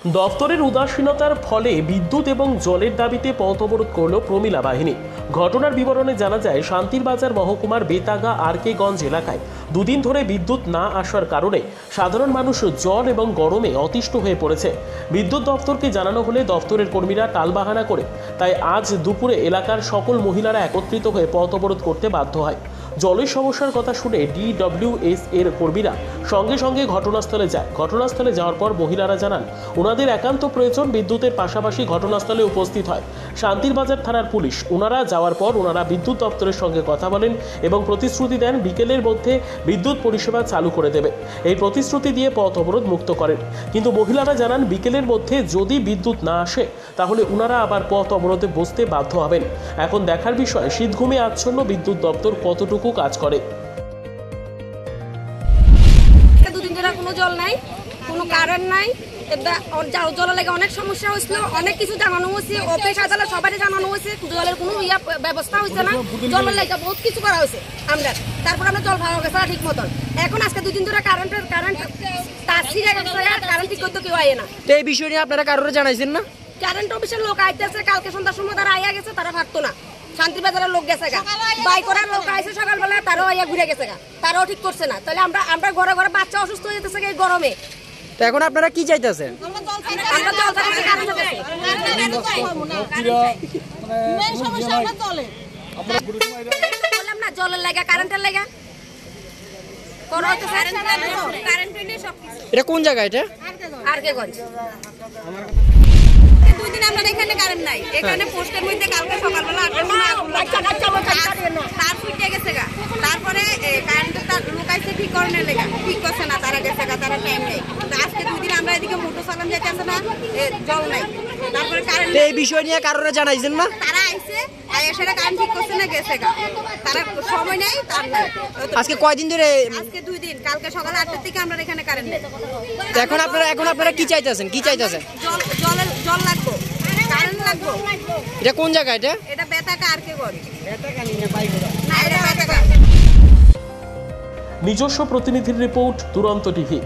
দফতরের উদাসীনতার ফলে বিদ্যুৎ এবং জলের দাবিতে পথ অবরোধ করল প্রমিলা বাহিনী। ঘটনার বিবরণে জানা যায়, শান্তির বাজার মহকুমার বেতাগা আরকেগঞ্জ এলাকায় দুদিন ধরে বিদ্যুৎ না আসার কারণে সাধারণ মানুষ জল এবং গরমে অতিষ্ঠ হয়ে পড়েছে। বিদ্যুৎ দফতরকে জানানো হলে দফতরের কর্মীরা টালবাহানা করে তাই আজ দুপুরে এলাকার সকল মহিলারা একত্রিত হয়ে পথ অবরোধ করতে বাধ্য হয়। জলের সমস্যার কথা শুনে DWS এর কর্মীরা সঙ্গে সঙ্গে ঘটনাস্থলে যায়। ঘটনাস্থলে যাওয়ার পর মহিলারা জানান ওনাদের একান্ত প্রয়োজন বিদ্যুতের, পাশাপাশি ঘটনাস্থলে উপস্থিত হয় শান্তির বাজার থানার পুলিশ। ওনারা যাওয়ার পর ওনারা বিদ্যুৎ দপ্তরের সঙ্গে কথা বলেন এবং প্রতিশ্রুতি দেন বিকেলের মধ্যে বিদ্যুৎ পরিষেবা চালু করে দেবে। এই প্রতিশ্রুতি দিয়ে পথ অবরোধ মুক্ত করেন, কিন্তু মহিলারা জানান বিকেলের মধ্যে যদি বিদ্যুৎ না আসে তাহলে ওনারা আবার পথ অবরোধে বসতে বাধ্য হবেন। এখন দেখার বিষয় শীত ঘুমে আচ্ছন্ন বিদ্যুৎ দপ্তর কতটুকু কাজ করে। দুদিন ধরে কোনো জল নাই, কোনো কারেন্ট নাই, জলের লেগে অনেক সমস্যা হয়েছিল, অনেক কিছু জানানো হয়েছে, অফিস আদালত সবাই জানানো হয়েছে, জলের কোনো ব্যবস্থা হয়েছে না। জলের লেগে বহুত কিছু করা হয়েছে আমরা, তারপর আমরা জল পাওয়া গেছে ঠিক মতন। এখন আজকে দুদিন ধরে কারেন্ট তার ছিঁড়ে গেছে, কারেন্ট ঠিক করতে কেউ আয় না। তো এই বিষয় নিয়ে আপনারা কারোর জানাইছেন না? কারেন্ট অফিসের লোক আইতেছে, কালকে সন্ধ্যার সময় তারা আইয়া গেছে, তারা থাকতো না। শান্তির বাজারের লোক গেছে গা, বাই করার লোক আইসে সকালবেলা, তারাও আইয়া ঘুরে গেছে গা, তারাও ঠিক করছে না। তাহলে আমরা ঘরে ঘরে বাচ্চা অসুস্থ হয়ে যেতেছে এই গরমে। তো এখন আপনারা কি চাইতেছেন? আমরা জল চাইতেছি, কারেন্ট চাইতেছি। বললাম না, জলের লাগা, কারেন্টের লাগা করা হইতেছে। এটা কোন জায়গা? এটা আরকেগঞ্জ। দুই দিন আমরা এখানে কারেন্ট নাই, এখানে পোস্টের মধ্যে কালকে সকালবেলা 8টার সময় তার ফুটে গেছে গা। তারপরে কারেন্টের তার লুকাইছে ঠিক করানোর লেগা, ঠিক করছে না, তারা গেছে গা, তারা টাইম নেই। আজকে 2 দিন আমরা এদিকে মোটর চালান যাইতেছে না, জল নাই। তারপরে কারেন্ট এই বিষয় নিয়ে কারোর জানাইছেন না? তারা আইছে, আইয়া সেটা কারেন্ট ঠিক করছে না, গেছে গা। তারা সময় নেই, তার নাই। আজকে কয়দিন ধরে? আজকে 2 দিন, কালকে সকাল 8টার থেকে আমরা এখানে কারেন্ট নেই। এখন আপনারা কি চাইতেছেন? কি চাইতেছেন? জল লাগবে, কারেন্ট লাগবে। এটা কোন জায়গা? এটা বেতাগা আরকেগঞ্জ। না, এটা বেতাগা। নিজস্ব প্রতিনিধির রিপোর্ট, দুরন্ত টিভি।